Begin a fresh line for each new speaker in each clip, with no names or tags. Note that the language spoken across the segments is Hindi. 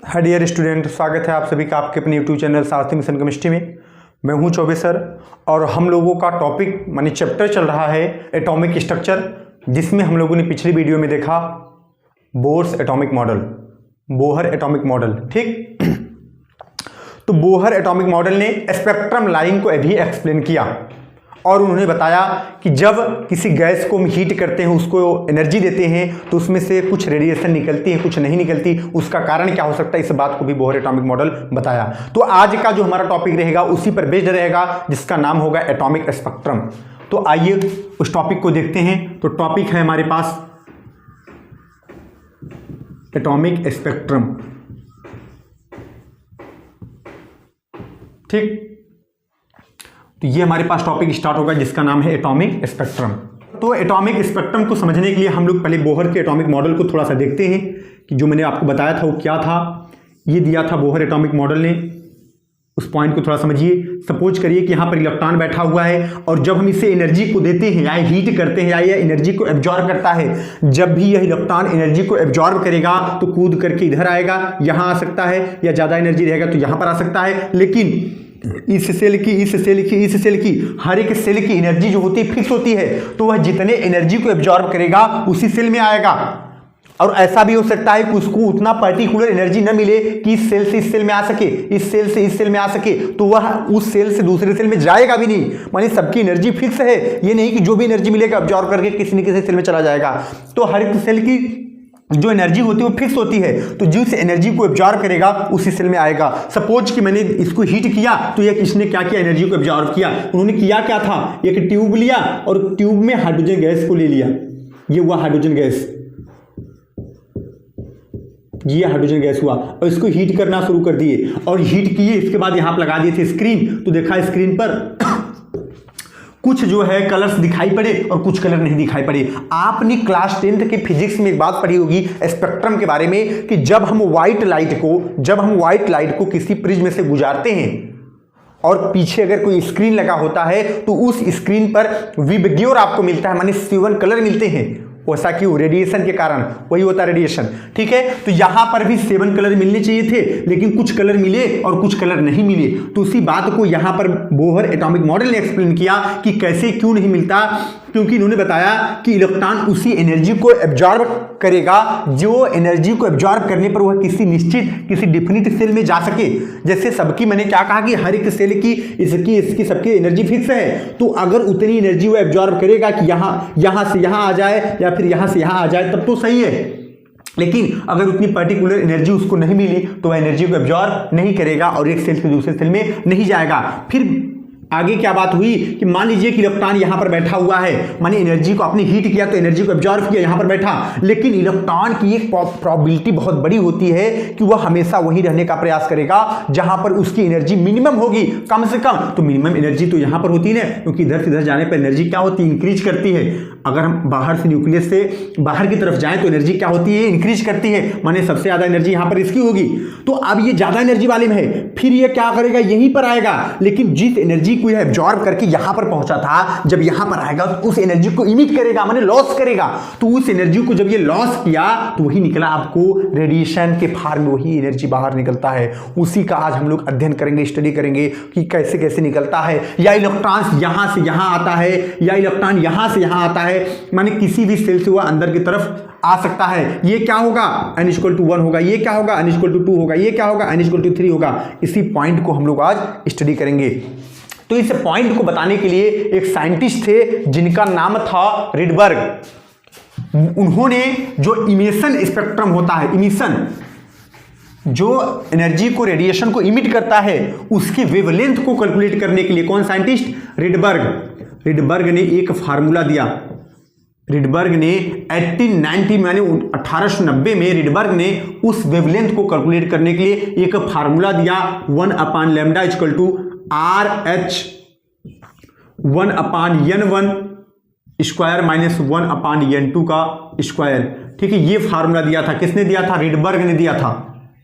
हाय डियर स्टूडेंट, स्वागत है आप सभी का आपके अपने यूट्यूब चैनल सारथी मिशन केमिस्ट्री में। मैं हूं चौबे सर और हम लोगों का टॉपिक माने चैप्टर चल रहा है एटॉमिक स्ट्रक्चर, जिसमें हम लोगों ने पिछली वीडियो में देखा Bohr's atomic model, Bohr atomic model. ठीक, तो बोहर एटॉमिक मॉडल ने स्पेक्ट्रम लाइन को अभी एक्सप्लेन किया और उन्होंने बताया कि जब किसी गैस को हम हीट करते हैं, उसको एनर्जी देते हैं, तो उसमें से कुछ रेडिएशन निकलती है, कुछ नहीं निकलती। उसका कारण क्या हो सकता है, इस बात को भी बोहर एटॉमिक मॉडल बताया। तो आज का जो हमारा टॉपिक रहेगा उसी पर बेस्ड रहेगा, जिसका नाम होगा एटॉमिक स्पेक्ट्रम। तो आइए उस टॉपिक को देखते हैं। तो टॉपिक है हमारे पास एटॉमिक स्पेक्ट्रम। ठीक, तो ये हमारे पास टॉपिक स्टार्ट होगा जिसका नाम है एटॉमिक स्पेक्ट्रम। तो एटॉमिक स्पेक्ट्रम को समझने के लिए हम लोग पहले बोहर के एटॉमिक मॉडल को थोड़ा सा देखते हैं कि जो मैंने आपको बताया था वो क्या था। ये दिया था बोहर एटॉमिक मॉडल ने, उस पॉइंट को थोड़ा समझिए। सपोज करिए कि यहाँ पर इलेक्ट्रॉन बैठा हुआ है और जब हम इसे एनर्जी को देते हैं या हीट करते हैं या यह एनर्जी को एब्जॉर्ब करता है, जब भी यह इलेक्ट्रॉन एनर्जी को एब्जॉर्ब करेगा तो कूद करके इधर आएगा, यहाँ आ सकता है, या ज़्यादा एनर्जी रहेगा तो यहाँ पर आ सकता है। लेकिन इस सेल की हर एक सेल की एनर्जी जो होती है फिक्स होती है, तो वह जितने एनर्जी को एब्जॉर्ब करेगा उसी सेल में आएगा। और ऐसा भी हो सकता है कि उसको उतना पर्टिकुलर एनर्जी न मिले कि इस सेल से इस सेल में आ सके, इस सेल से इस सेल में आ सके, तो वह उस सेल से दूसरे सेल में जाएगा भी नहीं। माने सबकी एनर्जी फिक्स है, ये नहीं कि जो भी एनर्जी मिलेगा एब्जॉर्ब करके किसी न किसी सेल में चला जाएगा। तो हर एक सेल की जो एनर्जी होती है वो फिक्स होती है, तो जिस एनर्जी को एब्जॉर्ब करेगा उसी सेल में आएगा। सपोज कि मैंने इसको हीट किया तो ये किसने क्या किया, एनर्जी को एब्जॉर्ब किया। उन्होंने किया क्या था, एक ट्यूब लिया और ट्यूब में हाइड्रोजन गैस को ले लिया, ये हुआ हाइड्रोजन गैस, ये हाइड्रोजन गैस हुआ, और इसको हीट करना शुरू कर दिए और हीट किए। इसके बाद यहाँ पर लगा दिए थे स्क्रीन, तो देखा स्क्रीन पर कुछ जो है कलर्स दिखाई पड़े और कुछ कलर नहीं दिखाई पड़े। आपने क्लास 10th के फिजिक्स में एक बात पढ़ी होगी स्पेक्ट्रम के बारे में कि जब हम व्हाइट लाइट को किसी प्रिज्म से गुजारते हैं और पीछे अगर कोई स्क्रीन लगा होता है तो उस स्क्रीन पर विबग्योर आपको मिलता है, माने 7 कलर मिलते हैं। वैसा क्यों, रेडिएशन के कारण, वही होता है रेडिएशन। ठीक है, तो यहां पर भी 7 कलर मिलने चाहिए थे, लेकिन कुछ कलर मिले और कुछ कलर नहीं मिले। तो उसी बात को यहां पर बोहर एटॉमिक मॉडल ने एक्सप्लेन किया कि कैसे क्यों नहीं मिलता, क्योंकि इन्होंने बताया कि इलेक्ट्रॉन उसी एनर्जी को एब्जॉर्ब करेगा जो एनर्जी को एब्जॉर्ब करने पर वह किसी निश्चित किसी डिफिनिट सेल में जा सके। जैसे सबकी, मैंने क्या कहा कि हर एक सेल की इसकी सबकी एनर्जी फिक्स है, तो अगर उतनी एनर्जी वो एब्जॉर्ब करेगा कि यहां से यहां आ जाए या फिर यहां से यहां आ जाए तब तो सही है। लेकिन अगर उतनी पर्टिकुलर एनर्जी उसको नहीं मिली तो वह एनर्जी को एब्जॉर्ब नहीं करेगा और एक सेल से दूसरे सेल में नहीं जाएगा। फिर आगे क्या बात हुई कि मान लीजिए कि इलेक्ट्रॉन यहां पर बैठा हुआ है, माने एनर्जी को आपने हीट किया तो एनर्जी को एब्जॉर्ब किया, यहां पर बैठा, लेकिन इलेक्ट्रॉन की एक प्रोबेबिलिटी बहुत बड़ी होती है कि वह हमेशा वहीं रहने का प्रयास करेगा जहां पर उसकी एनर्जी मिनिमम होगी, कम से कम। तो मिनिमम एनर्जी तो यहां पर होती है ना, क्योंकि इधर से इधर जाने पर एनर्जी क्या होती है, इंक्रीज करती है। अगर हम बाहर से न्यूक्लियस से बाहर की तरफ जाएं तो एनर्जी क्या होती है, इंक्रीज करती है, माने सबसे ज्यादा एनर्जी यहां पर इसकी होगी। तो अब ये ज्यादा एनर्जी वाले में है, फिर ये क्या करेगा, यहीं पर आएगा, लेकिन जिस एनर्जी को यह एब्जॉर्ब करके यहां पर पहुंचा था, जब यहां पर आएगा तो उस एनर्जी को इमिट करेगा, माने लॉस करेगा। तो उस एनर्जी को जब ये लॉस किया तो वही निकला आपको रेडिएशन के फॉर्म में, वही एनर्जी बाहर निकलता है। उसी का आज हम लोग अध्ययन करेंगे, स्टडी करेंगे कि कैसे कैसे निकलता है। या इलेक्ट्रॉन यहां से यहां आता है या इलेक्ट्रॉन यहां से यहां आता है, माने किसी भी सेल से वह अंदर की तरफ आ सकता है। ये क्या होगा, n=1 होगा, ये क्या होगा, n=2 होगा, ये क्या होगा, n=3 होगा। इसी पॉइंट को हम लोग आज स्टडी करेंगे। तो इस पॉइंट को बताने के लिए एक साइंटिस्ट थे जिनका नाम था रिडबर्ग। उन्होंने जो इमिशन स्पेक्ट्रम होता है, इमिशन जो एनर्जी को, रेडिएशन को इमिट करता है, उसकी वेवलेंथ को कैलकुलेट करने के लिए कौन साइंटिस्ट, रिडबर्ग ने एक फार्मूला दिया। रिडबर्ग ने 1890 माने 1890 में रिडबर्ग ने उस वेवलेंथ को कैलकुलेट करने के लिए एक फार्मूला दिया, 1/λ RH 1/N1 square minus 1/N2 का स्क्वायर। ठीक है, ये फार्मूला दिया था, किसने दिया था, रिडबर्ग ने दिया था।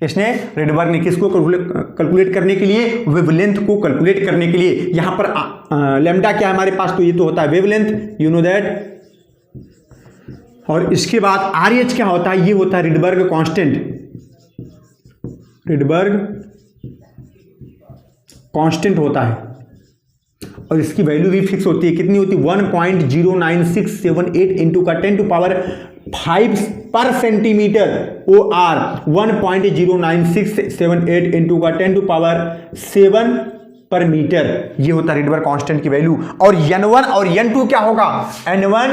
इसने रिडबर्ग ने किसको कैलकुलेट करने के लिए, वेवलेंथ को कैलकुलेट करने के लिए। यहां पर लैम्डा क्या है हमारे पास, तो ये तो होता है वेवलेंथ, यू नो दैट। और इसके बाद RH क्या होता है, ये होता है रिडबर्ग कांस्टेंट। रिडबर्ग कांस्टेंट होता है और इसकी वैल्यू भी फिक्स होती है। कितनी होती है? 1.09678 इंटू का 10⁵ पर सेंटीमीटर OR 1.09678 इंटू का 10⁷ पर मीटर, ये होता है रिडबर्ग कांस्टेंट की वैल्यू। और N1 और N2 क्या होगा? N1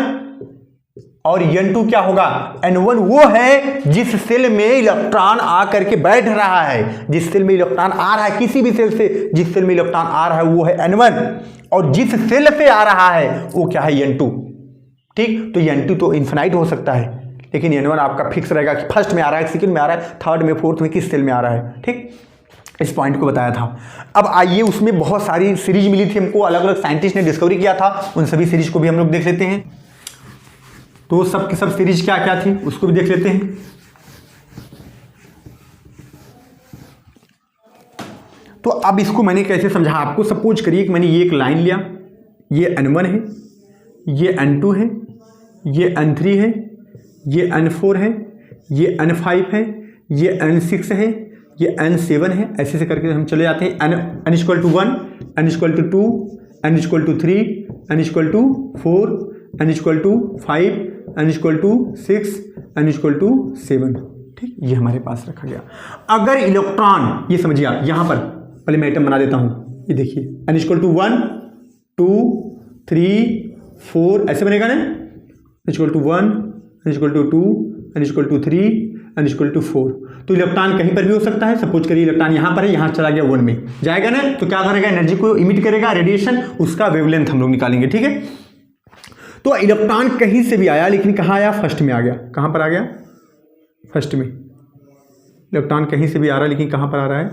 और N2 क्या होगा? N1 वो है जिस सेल में इलेक्ट्रॉन आकर के बैठ रहा है, जिस सेल में इलेक्ट्रॉन आ रहा है, किसी भी सेल से जिस सेल में इलेक्ट्रॉन आ रहा है वो है N1, और जिस सेल से आ रहा है वो क्या है? N2। ठीक, तो N2 तो इन्फिनाइट हो सकता है, लेकिन N1 आपका फिक्स रहेगा कि फर्स्ट में आ रहा है, सेकंड में आ रहा है, थर्ड में, फोर्थ में, किस सेल में आ रहा है। ठीक, इस पॉइंट को बताया था। अब आइए, उसमें बहुत सारी सीरीज मिली थी हमको, अलग अलग साइंटिस्ट ने डिस्कवरी किया था, उन सभी सीरीज को भी हम लोग देख लेते हैं। तो सब की सब सीरीज क्या क्या थी उसको भी देख लेते हैं। तो अब इसको मैंने कैसे समझा आपको। सपोज करिए कि मैंने ये एक लाइन लिया, ये N1 है, ये N2 है, ये N3 है, ये N4 है, ये N5 है, ये N6 है, ये N7 है। ऐसे से करके हम चले जाते हैं। n = 1, n = 2, n = 3, n = 4, n = 5, n = 6, n = 7। ठीक, ये हमारे पास रखा गया। अगर इलेक्ट्रॉन, ये समझिए आप, यहां पर पहले मैं आइटम बना देता हूं, ये देखिए n = 1, 2, 3, 4, ऐसे बनेगा ना। n = 1, n = 2, n = 3, n = 4। तो इलेक्ट्रॉन कहीं पर भी हो सकता है। सपोज करिए इलेक्ट्रॉन यहां पर है, यहां चला गया 1 में जाएगा ना, तो क्या करेगा? एनर्जी को इमिट करेगा, रेडिएशन, उसका वेवलेंथ हम लोग निकालेंगे। ठीक है, तो इलेक्ट्रॉन कहीं से भी आया, लेकिन कहां आया? फर्स्ट में आ गया। कहां पर आ गया? फर्स्ट में। इलेक्ट्रॉन कहीं से भी आ रहा है, लेकिन कहां पर आ रहा है?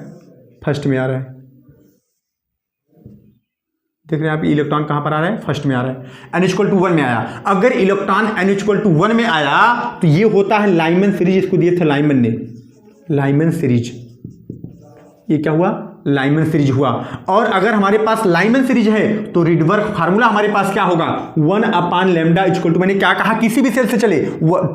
फर्स्ट में आ रहा है। देख रहे हैं आप, इलेक्ट्रॉन कहां पर आ रहा है? फर्स्ट में आ रहा है। n = 1 में आया। अगर इलेक्ट्रॉन n = 1 में आया तो ये होता है लाइमन सीरीज। इसको दिए थे लाइमन ने, लाइमन सीरीज। ये क्या हुआ? लाइमन सीरीज हुआ। और अगर हमारे पास लाइमन सीरीज है तो रिडबर्ग फार्मूला हमारे पास क्या होगा? 1/λ = मैंने क्या कहा? किसी भी सेल से चले,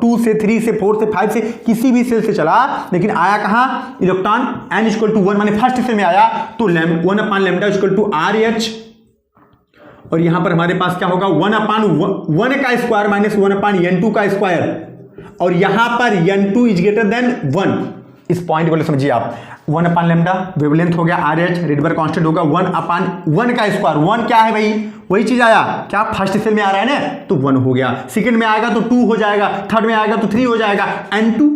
2 से 3 से 4 से 5 से, किसी भी सेल से चला, लेकिन आया कहां? इलेक्ट्रॉन n = 1 माने फर्स्ट सेल में आया, तो 1/λ = RH। और यहां पर हमारे पास क्या होगा? 1/1 का स्क्वायर माइनस 1/N2 का स्क्वायर, और यहां पर N2 = 1। इस पॉइंट को समझिए आप। 1/λ वेवलेंथ हो गया, RH रिडबर्ग कांस्टेंट होगा, 1/1 का स्क्वायर। 1 क्या है भाई? वही चीज आया क्या? फर्स्ट सेल में आ रहा है ना, तो 1 हो गया। सेकंड में आएगा तो 2 हो जाएगा, थर्ड में आएगा तो 3 हो जाएगा। N2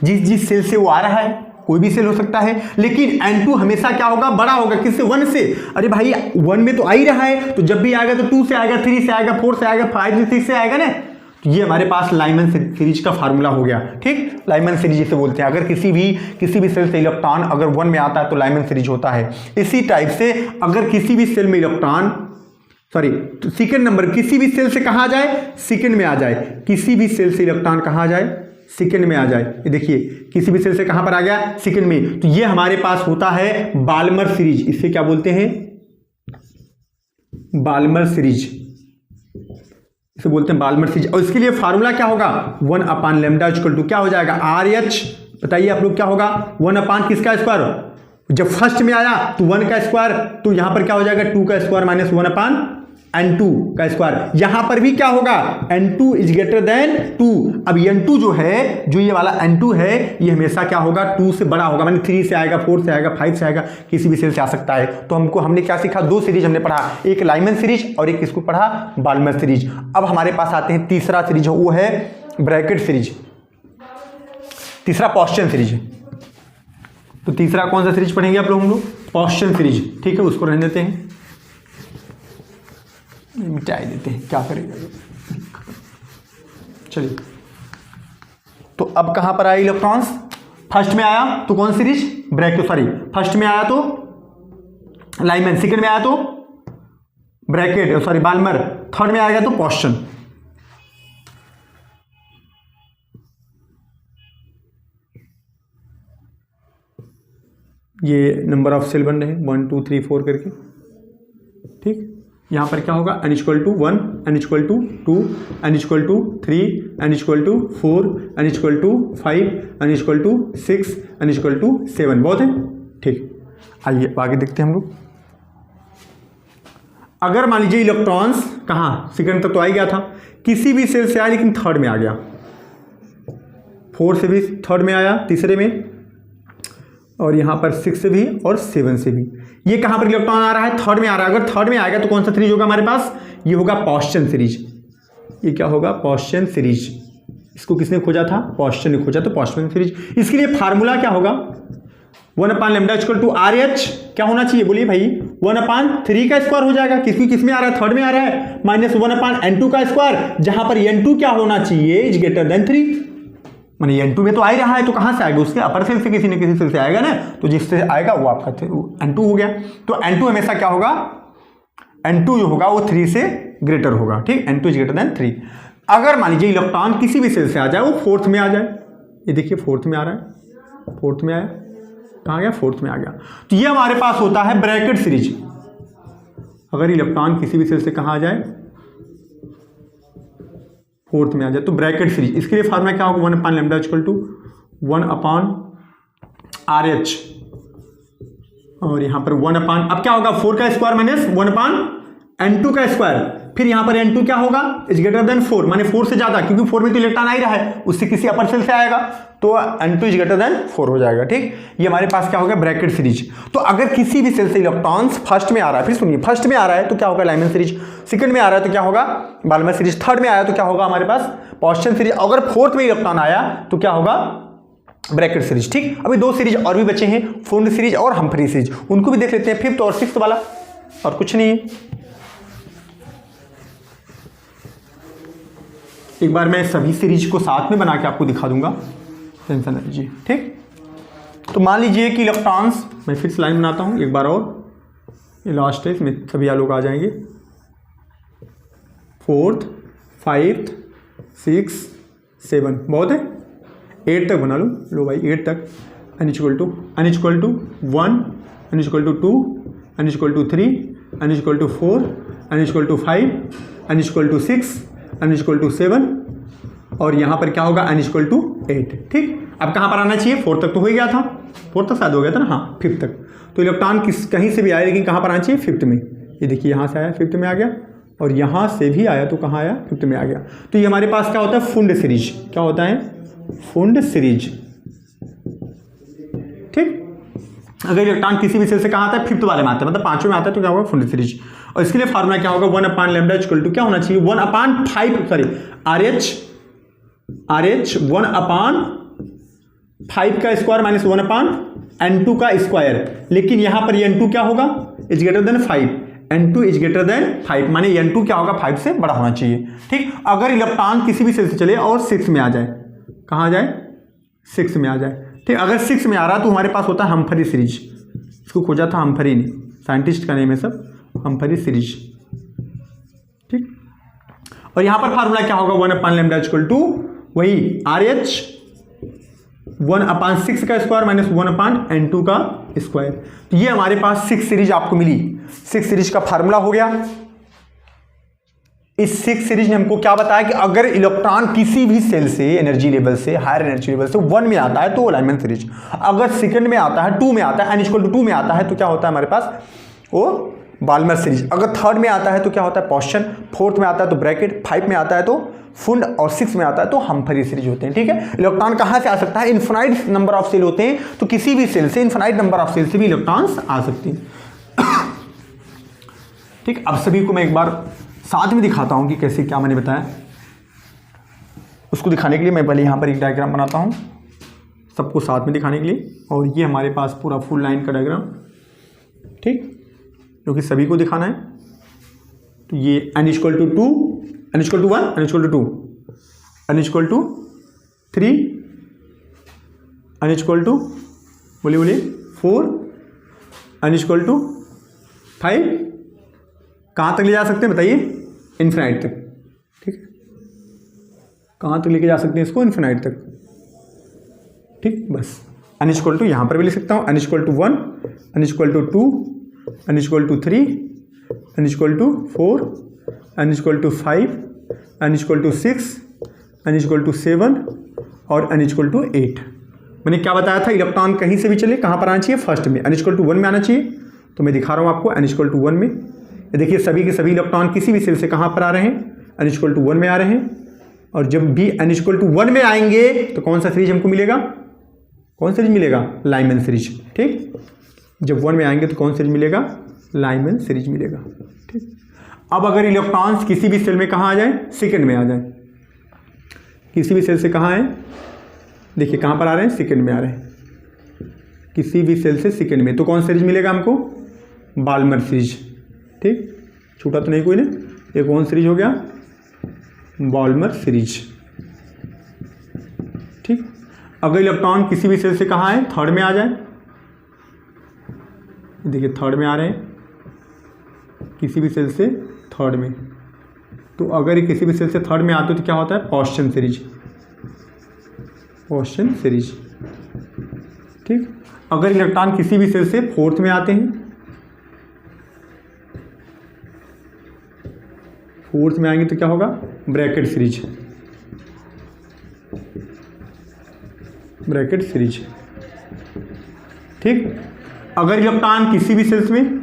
जिस सेल से वो आ रहा है, कोई भी सेल हो सकता है, लेकिन N2 हमेशा क्या होगा? बड़ा होगा। किससे? 1 से। अरे भाई 1 में तो आ ही रहा है, तो जब भी आएगा तो 2 से आएगा, 3 से आएगा, 4 से आएगा, 5 से 6 से आएगा ना। तो ये हमारे पास लाइमन सीरीज का फार्मूला हो गया। ठीक, लाइमन सीरीज इसे बोलते हैं। अगर किसी भी सेल से इलेक्ट्रॉन अगर 1 में आता है तो लाइमन सीरीज होता है। इसी टाइप से अगर किसी भी सेल में इलेक्ट्रॉन, तो सेकंड नंबर, किसी भी सेल से कहाँ आ जाए? सेकंड में आ जाए। किसी भी सेल से इलेक्ट्रॉन कहाँ आ जाए? सेकंड में आ जाए। ये देखिए, किसी भी सेल से कहां पर आ गया? सेकंड में। तो ये हमारे पास होता है बाल्मर सीरीज। इसे क्या बोलते हैं? Balmer series. इसे बोलते हैं बाल्मर सीरीज। और इसके लिए फार्मूला क्या होगा? 1/λ = क्या हो जाएगा? RH। बताइए आप लोग क्या होगा? 1/ किसका स्क्वायर? जब फर्स्ट में आया तो 1 का स्क्वायर, तो यहां पर क्या हो जाएगा? 2 का स्क्वायर माइनस 1/N2 का स्क्वायर। यहां पर भी क्या होगा? N2 > 2। अब N2 जो है, जो ये वाला N2 है, ये हमेशा क्या होगा? 2 से बड़ा होगा, माने 3 से आएगा, 4 से आएगा, 5 से आएगा, किसी भी सेल से आ सकता है। तो हमने क्या सीखा? 2 सीरीज हमने पढ़ा, एक लाइमन सीरीज और एक किसको पढ़ा? Balmer series. अब हमारे पास आते हैं तीसरा सीरीज, वो है ब्रैकेट सीरीज। तीसरा पॉस्चन सीरीज। तो तीसरा कौन सा सीरीज पढ़ेंगे आप लोग? हम लोग पॉस्चन सीरीज। ठीक है, उसको रहने देते हैं, मिटाई देते हैं, क्या करेगा। चलिए, तो अब कहां पर आए इलेक्ट्रॉन्स? फर्स्ट में आया तो कौन सीरीज? ब्रैकेट, सॉरी, फर्स्ट में आया तो लाइमन, सेकंड में आया तो ब्रैकेट, सॉरी बाल्मर, थर्ड में आएगा तो पॉस्चन। ये नंबर ऑफ सेल बन रहे हैं 1 2 3 4 करके। ठीक, यहाँ पर क्या होगा n equal to 1, n equal to 2, n equal to 3, n equal to 4, n equal to 5, n equal to 6, n equal to 7। बहुत है, ठीक। आइए आगे देखते हैं हम लोग। अगर मान लीजिए इलेक्ट्रॉन्स कहाँ सेकंड तक तो आ ही गया था, किसी भी सेल से आया लेकिन थर्ड में आ गया, 4 से भी थर्ड में आया, तीसरे में, और यहाँ पर 6 से भी और 7 से भी। ये कहाँ पर इलेक्ट्रॉन आ रहा है? थर्ड में आ रहा है। अगर थर्ड में आएगा तो कौन सा सीरीज होगा हमारे पास? ये होगा पॉस्चन सीरीज। ये क्या होगा? पॉस्चन सीरीज। इसको किसने खोजा था? पॉस्चन ने खोजा, तो पॉस्चन सीरीज। इसके लिए फार्मूला क्या होगा? 1/λ इक्वल टू RH क्या होना चाहिए? बोलिए भाई, 1/3 का स्क्वायर हो जाएगा। किस में आ रहा है? थर्ड में आ रहा है। माइनस 1/n2 का स्क्वायर, जहां पर n2 क्या होना चाहिए? Is greater than 3। माने n2 में तो आ ही रहा है, तो कहां से आएगा? उसके अपर सेल से किसी न किसी सेल से आएगा ना, तो जिससे आएगा वो आपका n2 हो गया। तो n2 हमेशा क्या होगा? n2 जो होगा वो 3 से ग्रेटर होगा, ठीक। n2 is greater than 3। अगर मान लीजिए इलेक्ट्रॉन किसी भी सेल से आ जाए, वो फोर्थ में आ जाए, ये देखिए फोर्थ में आ रहा है, फोर्थ में आया, कहाँ गया? फोर्थ में आ गया। तो ये हमारे पास होता है ब्रैकेट सीरीज। अगर इलेक्ट्रॉन किसी भी सेल से कहाँ आ जाए? फोर्थ में आ जाए, तो ब्रैकेट सीरीज। इसके लिए फार्मूला क्या होगा? 1/λ इक्वल टू 1/RH, और यहाँ पर 1/, अब क्या होगा? 4 का स्क्वायर माइनस 1/n2 का स्क्वायर। फिर यहाँ पर n2 क्या होगा? इज ग्रेटर देन 4, माने 4 से ज्यादा, क्योंकि 4 में तो इलेक्ट्रॉन आ ही रहा है, उससे किसी अपर सेल से आएगा, तो n2 इज ग्रेटर देन 4 हो जाएगा, ठीक। ये हमारे पास क्या होगा? Brackett series. तो अगर किसी भी सेल से इलेक्ट्रॉन्स फर्स्ट में आ रहा है, फिर सुनिए, फर्स्ट में आ रहा है तो क्या होगा? Lyman series. सेकंड में आ रहा है तो क्या होगा? Balmer series. थर्ड में आया तो क्या होगा हमारे पास? पॉस्चन सीरीज। अगर फोर्थ में इलेक्ट्रॉन आया तो क्या होगा? ब्रैकेट सीरीज, ठीक। अभी 2 सीरीज और भी बचे हैं, फुंड सीरीज और हम्फ्री सीरीज, उनको भी देख लेते हैं, 5th और 6th वाला, और कुछ नहीं है। एक बार मैं सभी सीरीज को साथ में बना के आपको दिखा दूंगा, टेंशन नहीं लीजिए, ठीक। तो मान लीजिए कि इलेक्ट्रॉन्स, मैं फिर से लाइन बनाता हूं एक बार और, ये लास्ट है, इसमें सभी लोग आ जाएंगे। 4th, 5th, 6th, 7, बहुत है। 8 तक बना लो भाई, 8 तक। n equal to 1, n equal to 2, n equal to 3, n equal to 4, n equal to 5, n equal to 6, n equal to 7, और यहाँ पर क्या होगा? n इक्वल टू 8, ठीक। अब कहाँ पर आना चाहिए? 4 तक तो हो ही गया था, 4 तक शायद हो गया था ना, हाँ 5th तक। तो इलेक्ट्रॉन कहीं से भी आया, लेकिन कहाँ पर आना चाहिए? 5th में। ये देखिए यहाँ से आया 5th में आ गया, और यहाँ से भी आया तो कहाँ आया? 5th में आ गया। तो ये हमारे पास क्या होता है? फुंड सीरीज। क्या होता है? फुंड सीरीज, ठीक। अगर इलेक्ट्रॉन किसी भी सेल से कहाँ आता है? 5th वाले में आता है, मतलब 5वें में आता है, तो क्या होगा? फुंड सीरीज। और इसके लिए फार्मूला क्या होगा? 1/λ इक्वल टू क्या होना चाहिए? 1/5, सॉरी RH 1/5 का स्क्वायर माइनस 1/n2 का स्क्वायर। लेकिन यहां पर n2 क्या होगा? Is greater than 5, n2 is greater than 5, माने n2 क्या होगा? 5 से बड़ा होना चाहिए, ठीक। अगर इलेक्ट्रॉन किसी भी सेल से चले और 6 में आ जाए, कहाँ आ जाए? 6 में आ जाए, ठीक। अगर 6 में आ रहा है तो हमारे पास होता है हम्फ्री सीरीज। इसको खोजा था हम्फ्री ने, साइंटिस्ट का नेम है सब, हम्फ्री सीरीज, ठीक। और यहां पर फार्मूला क्या होगा? 1/λ इक्वल टू वही RH 1/6 का स्क्वायर माइनस 1/n2 का स्क्वायर। तो ये हमारे पास 6 सीरीज आपको मिली। 6 सीरीज का फार्मूला हो गया। इस 6 सीरीज ने हमको क्या बताया कि अगर इलेक्ट्रॉन किसी भी सेल से एनर्जी लेवल से, हायर एनर्जी लेवल से 1 में आता है तो लाइमन सीरीज, अगर सेकंड में आता है, 2 में आता है, n इक्वल टू 2 में आता है तो क्या होता है हमारे पास? वो बाल्मर सीरीज। अगर थर्ड में आता है तो क्या होता है? पॉस्चन। 4th में आता है तो ब्रैकेट, 5 में आता है तो फुंड, और 6 में आता है तो हम्फ्री सीरीज होते हैं, ठीक है। इलेक्ट्रॉन कहां से आ सकता है? इन्फिनाइट नंबर ऑफ सेल होते हैं, तो किसी भी सेल से, इन्फिनाइट नंबर ऑफ सेल से भी इलेक्ट्रॉन्स आ सकते हैं, ठीक। अब सभी को मैं एक बार साथ में दिखाता हूं कि कैसे, क्या मैंने बताया। उसको दिखाने के लिए मैं पहले यहां पर एक डायग्राम बनाता हूं, सबको साथ में दिखाने के लिए। और ये हमारे पास पूरा फुल लाइन का डायग्राम, ठीक, क्योंकि सभी को दिखाना है। तो ये n equal to 2, n equal to 1, n equal to 2, n equal to 3, n equal to बोलिए 4, n इक्वल टू 5। कहाँ तक ले जा सकते हैं बताइए? इन्फिनाइट तक, ठीक है। कहाँ तक लेके जा सकते हैं इसको? इन्फिनाइट तक, ठीक। बस n इक्वल टू यहाँ पर भी लिख सकता हूँ, n equal to 1, n equal to 2, n equal to 3, n equal to 4, n equal to 5, n equal to 6, n equal to 7 और n इक्वल टू 8। मैंने क्या बताया था, इलेक्ट्रॉन कहीं से भी चले कहाँ पर आना चाहिए, फर्स्ट में, n इक्वल टू 1 में आना चाहिए। तो मैं दिखा रहा हूँ आपको n इक्वल टू 1 में। ये देखिए सभी के सभी इलेक्ट्रॉन किसी भी सेल से कहाँ पर आ रहे हैं, n इक्वल टू 1 में आ रहे हैं। और जब भी n इक्वल टू 1 में आएंगे तो कौन सा सीरीज हमको मिलेगा, कौन सीरीज मिलेगा, लाइमन सीरीज। ठीक, जब 1 में आएंगे तो कौन सीरीज मिलेगा, लाइमन सीरीज मिलेगा। ठीक, अब अगर इलेक्ट्रॉन्स किसी भी सेल में कहाँ आ जाए, सेकंड में आ जाए, किसी भी सेल से कहाँ आए, देखिए कहाँ पर आ रहे हैं, सेकंड में आ रहे हैं, किसी भी सेल से सेकंड में, तो कौन सीरीज मिलेगा हमको, बाल्मर सीरीज। ठीक, छूटा तो नहीं कोई ने, ये कौन सीरीज हो गया, बाल्मर सीरीज। ठीक, अगर इलेक्ट्रॉन किसी भी सेल से कहाँ आए, थर्ड में आ जाए, देखिए थर्ड में आ रहे हैं, किसी भी सेल से थर्ड में, तो अगर ये किसी भी सेल से थर्ड में आते हो तो क्या होता है, पॉस्चन सीरीज, पॉस्चन सीरीज। ठीक, अगर इलेक्ट्रॉन किसी भी सेल से फोर्थ में आते हैं, फोर्थ में आएंगे तो क्या होगा, ब्रैकेट सीरीज, ब्रैकेट सीरीज। ठीक, अगर इलेक्ट्रॉन किसी भी सेल्स में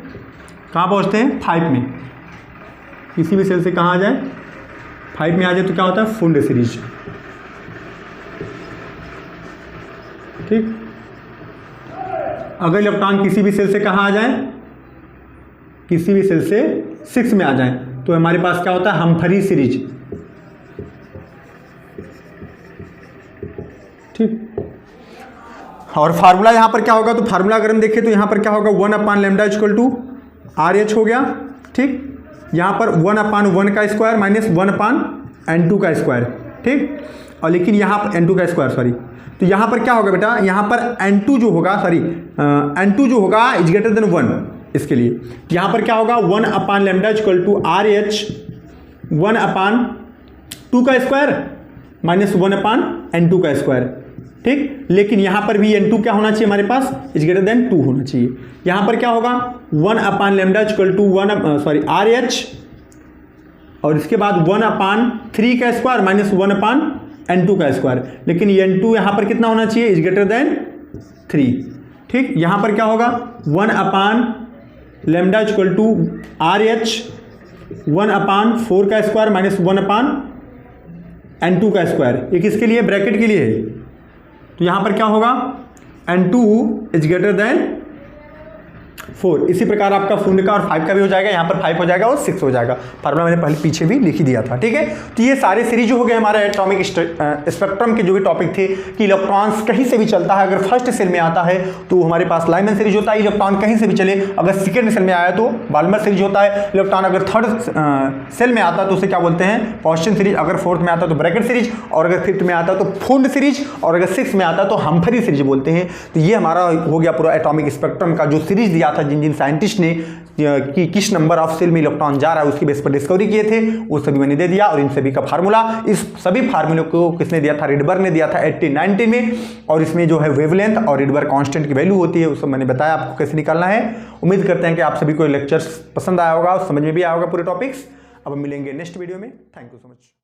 कहाँ पहुँचते हैं, 5 में, किसी भी सेल से कहाँ आ जाए, 5 में आ जाए तो क्या होता है, फुंड सीरीज। ठीक, अगर इलेक्ट्रॉन किसी भी सेल से कहाँ आ जाए, किसी भी सेल से 6 में आ जाए तो हमारे पास क्या होता है, हम्फरी सीरीज। ठीक, और फार्मूला यहाँ पर क्या होगा, तो फार्मूला अगर हम देखें तो यहाँ पर क्या होगा, 1/λ इक्वल टू RH हो गया। ठीक, यहाँ पर 1/1 का स्क्वायर माइनस 1/N2 का स्क्वायर। ठीक, और लेकिन यहाँ पर N2 का स्क्वायर, सॉरी, तो यहाँ पर क्या होगा बेटा, यहाँ पर N2 जो होगा, सॉरी N2 जो होगा इज ग्रेटर देन 1, इसके लिए यहाँ पर क्या होगा, 1/λ इक्वल टू RH 1/2 का स्क्वायर माइनस 1/N2 का स्क्वायर। ठीक, लेकिन यहाँ पर भी N2 क्या होना चाहिए हमारे पास, इज ग्रेटर देन 2 होना चाहिए। यहाँ पर क्या होगा, 1/λ इक्वल टू RH और इसके बाद 1/3 का स्क्वायर माइनस 1/N2 का स्क्वायर, लेकिन N2 यहाँ पर कितना होना चाहिए, इज ग्रेटर देन 3। ठीक, यहाँ पर क्या होगा, 1/λ इक्वल टू RH 1/4 का स्क्वायर माइनस 1/N2 का स्क्वायर, ये किसके लिए, ब्रैकेट के लिए है। तो यहाँ पर क्या होगा, N2 इज ग्रेटर देन 4। इसी प्रकार आपका फुंड का और 5 का भी हो जाएगा, यहाँ पर 5 हो जाएगा और 6 हो जाएगा। फार्मूला मैंने पहले पीछे भी लिख ही दिया था। ठीक है, तो ये सारे सीरीज हो गए हमारे एटॉमिक स्पेक्ट्रम के जो भी टॉपिक थे कि इलेक्ट्रॉन्स कहीं से भी चलता है, अगर फर्स्ट सेल में आता है तो हमारे पास लाइमन सीरीज होता है, इलेक्ट्रॉन कहीं से भी चले, अगर सेकेंड सेल में आया तो बाल्मर सीरीज होता है, इलेक्ट्रॉन अगर थर्ड सेल में आता है तो उसे क्या बोलते हैं, पॉस्चन सीरीज, अगर फोर्थ में आता है तो ब्रैकेट सीरीज, और अगर फिफ्थ में आता है तो फुंड सीरीज, और अगर सिक्स में आता है तो हम्फरी सीरीज बोलते हैं। तो ये हमारा हो गया पूरा एटॉमिक स्पेक्ट्रम का जो सीरीज दिया था, जिन जिन साइंटिस्ट ने कि किस नंबर ऑफ सेल में इलेक्ट्रॉन जा रहा है उसकी बेस पर डिस्कवरी किए थे, वो सभी मैंने दे दिया। और इन सभी का फार्मूला, इस सभी फार्मूले को किसने दिया था, रिडबर्ग ने दिया था 1890 में। और इसमें जो है वेवलेंथ और रिडबर्ग कांस्टेंट की वैल्यू होती है, वो सब मैंने बताया आपको कैसे निकालना है। उम्मीद करते हैं कि आप सभी को लेक्चर्स पसंद आया होगा, समझ में भी आया होगा पूरे टॉपिक्स। अब हम मिलेंगे नेक्स्ट वीडियो में। Thank you so much.